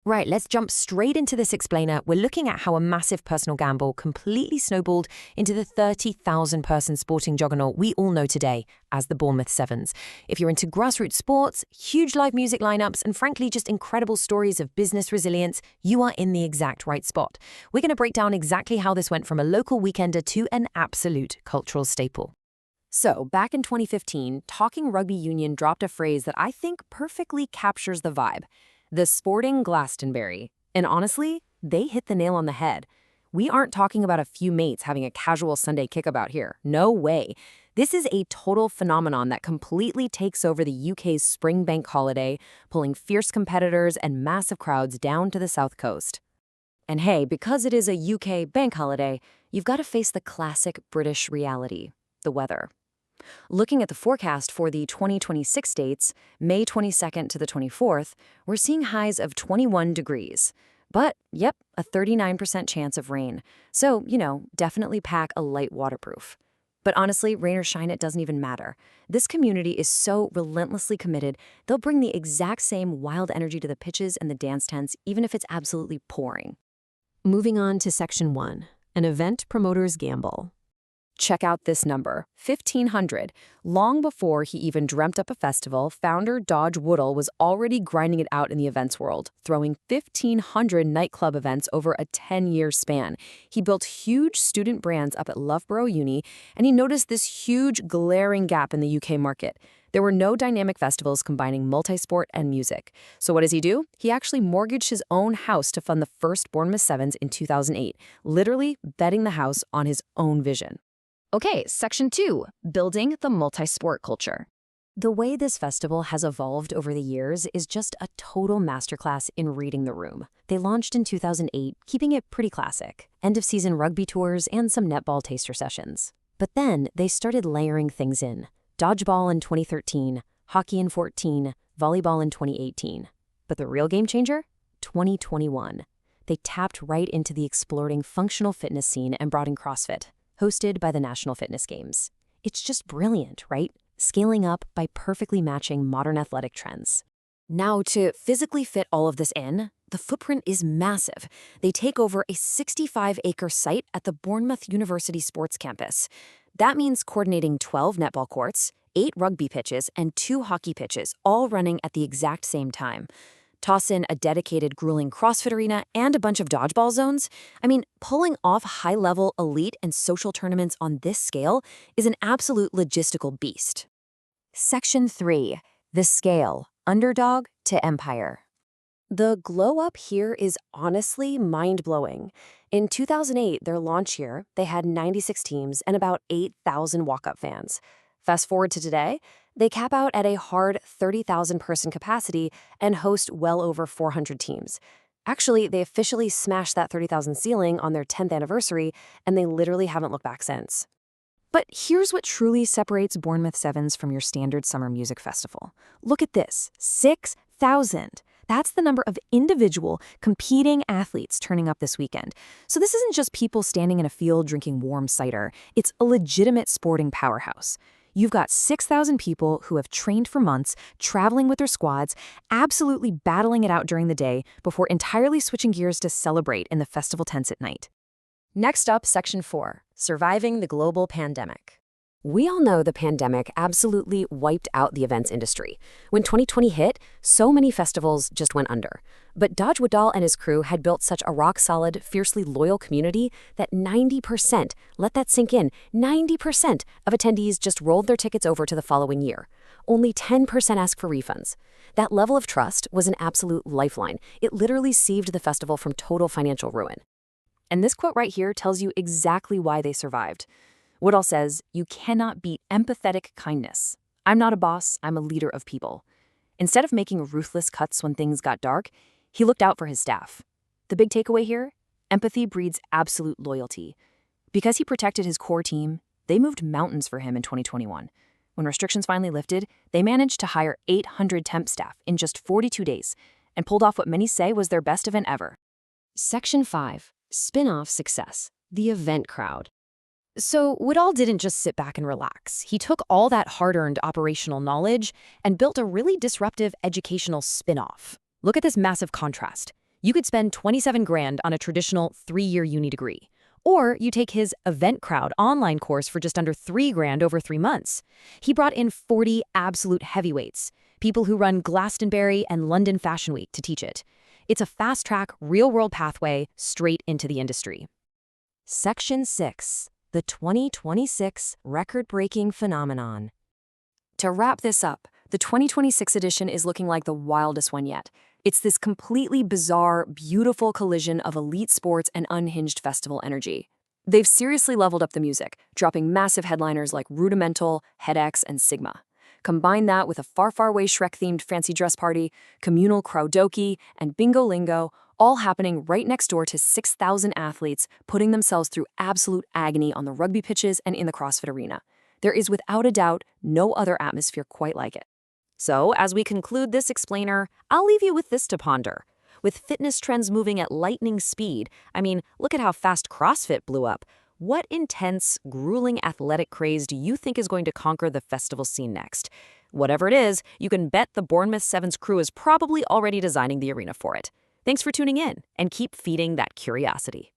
Right, let's jump straight into this explainer. We're looking at how a massive personal gamble completely snowballed into the 30,000-person sporting juggernaut we all know today as the Bournemouth Sevens. If you're into grassroots sports, huge live music lineups, and frankly just incredible stories of business resilience, you are in the exact right spot. We're going to break down exactly how this went from a local weekender to an absolute cultural staple. So, back in 2015, Talking Rugby Union dropped a phrase that I think perfectly captures the vibe. The sporting Glastonbury. And honestly, they hit the nail on the head. We aren't talking about a few mates having a casual Sunday kickabout here. No way. This is a total phenomenon that completely takes over the UK's spring bank holiday, pulling fierce competitors and massive crowds down to the south coast. And hey, because it is a UK bank holiday, you've got to face the classic British reality, the weather. Looking at the forecast for the 2026 dates, May 22nd to the 24th, we're seeing highs of 21 degrees. But, yep, a 39% chance of rain. So, definitely pack a light waterproof. But honestly, rain or shine, it doesn't even matter. This community is so relentlessly committed, they'll bring the exact same wild energy to the pitches and the dance tents, even if it's absolutely pouring. Moving on to Section 1, an event promoter's gamble. Check out this number, 1,500. Long before he even dreamt up a festival, founder Roger Woodall was already grinding it out in the events world, throwing 1,500 nightclub events over a 10-year span. He built huge student brands up at Loughborough Uni, and he noticed this huge, glaring gap in the UK market. There were no dynamic festivals combining multi-sport and music. So what does he do? He actually mortgaged his own house to fund the first Bournemouth Sevens in 2008, literally betting the house on his own vision. Okay, Section 2, building the multi-sport culture. The way this festival has evolved over the years is just a total masterclass in reading the room. They launched in 2008, keeping it pretty classic. End-of-season rugby tours and some netball taster sessions. But then they started layering things in. Dodgeball in 2013, hockey in 2014, volleyball in 2018. But the real game changer? 2021. They tapped right into the exploding functional fitness scene and brought in CrossFit, hosted by the National Fitness Games. It's just brilliant, right? Scaling up by perfectly matching modern athletic trends. Now, to physically fit all of this in, the footprint is massive. They take over a 65-acre site at the Bournemouth University Sports Campus. That means coordinating 12 netball courts, 8 rugby pitches, and 2 hockey pitches, all running at the exact same time. Toss in a dedicated grueling CrossFit arena and a bunch of dodgeball zones. I mean, pulling off high-level elite and social tournaments on this scale is an absolute logistical beast. Section 3, the scale, underdog to empire. The glow-up here is honestly mind-blowing. In 2008, their launch year, they had 96 teams and about 8,000 walk-up fans. Fast forward to today, they cap out at a hard 30,000-person capacity and host well over 400 teams. Actually, they officially smashed that 30,000 ceiling on their 10th anniversary, and they literally haven't looked back since. But here's what truly separates Bournemouth Sevens from your standard summer music festival. Look at this, 6,000. That's the number of individual, competing athletes turning up this weekend. So this isn't just people standing in a field drinking warm cider. It's a legitimate sporting powerhouse. You've got 6,000 people who have trained for months, traveling with their squads, absolutely battling it out during the day before entirely switching gears to celebrate in the festival tents at night. Next up, Section 4, surviving the global pandemic. We all know the pandemic absolutely wiped out the events industry. When 2020 hit, so many festivals just went under. But Roger Woodall and his crew had built such a rock-solid, fiercely loyal community that 90%, let that sink in, 90% of attendees just rolled their tickets over to the following year. Only 10% asked for refunds. That level of trust was an absolute lifeline. It literally saved the festival from total financial ruin. And this quote right here tells you exactly why they survived. Woodall says, "You cannot beat empathetic kindness. I'm not a boss, I'm a leader of people." Instead of making ruthless cuts when things got dark, he looked out for his staff. The big takeaway here? Empathy breeds absolute loyalty. Because he protected his core team, they moved mountains for him in 2021. When restrictions finally lifted, they managed to hire 800 temp staff in just 42 days and pulled off what many say was their best event ever. Section 5, spin-off success, the event crowd. So Woodall didn't just sit back and relax. He took all that hard-earned operational knowledge and built a really disruptive educational spin-off. Look at this massive contrast. You could spend 27 grand on a traditional 3-year uni degree. Or you take his Event Crowd online course for just under 3 grand over 3 months. He brought in 40 absolute heavyweights, people who run Glastonbury and London Fashion Week to teach it. It's a fast-track, real-world pathway straight into the industry. Section 6. The 2026 Record-Breaking Phenomenon. To wrap this up, the 2026 edition is looking like the wildest one yet. It's this completely bizarre, beautiful collision of elite sports and unhinged festival energy. They've seriously leveled up the music, dropping massive headliners like Rudimental, HeadX, and Sigma. Combine that with a far-far-away Shrek-themed fancy dress party, communal karaoke, and bingo lingo, all happening right next door to 6,000 athletes putting themselves through absolute agony on the rugby pitches and in the CrossFit arena. There is without a doubt no other atmosphere quite like it. So, as we conclude this explainer, I'll leave you with this to ponder. With fitness trends moving at lightning speed, look at how fast CrossFit blew up. What intense, grueling athletic craze do you think is going to conquer the festival scene next? Whatever it is, you can bet the Bournemouth Sevens crew is probably already designing the arena for it. Thanks for tuning in, and keep feeding that curiosity.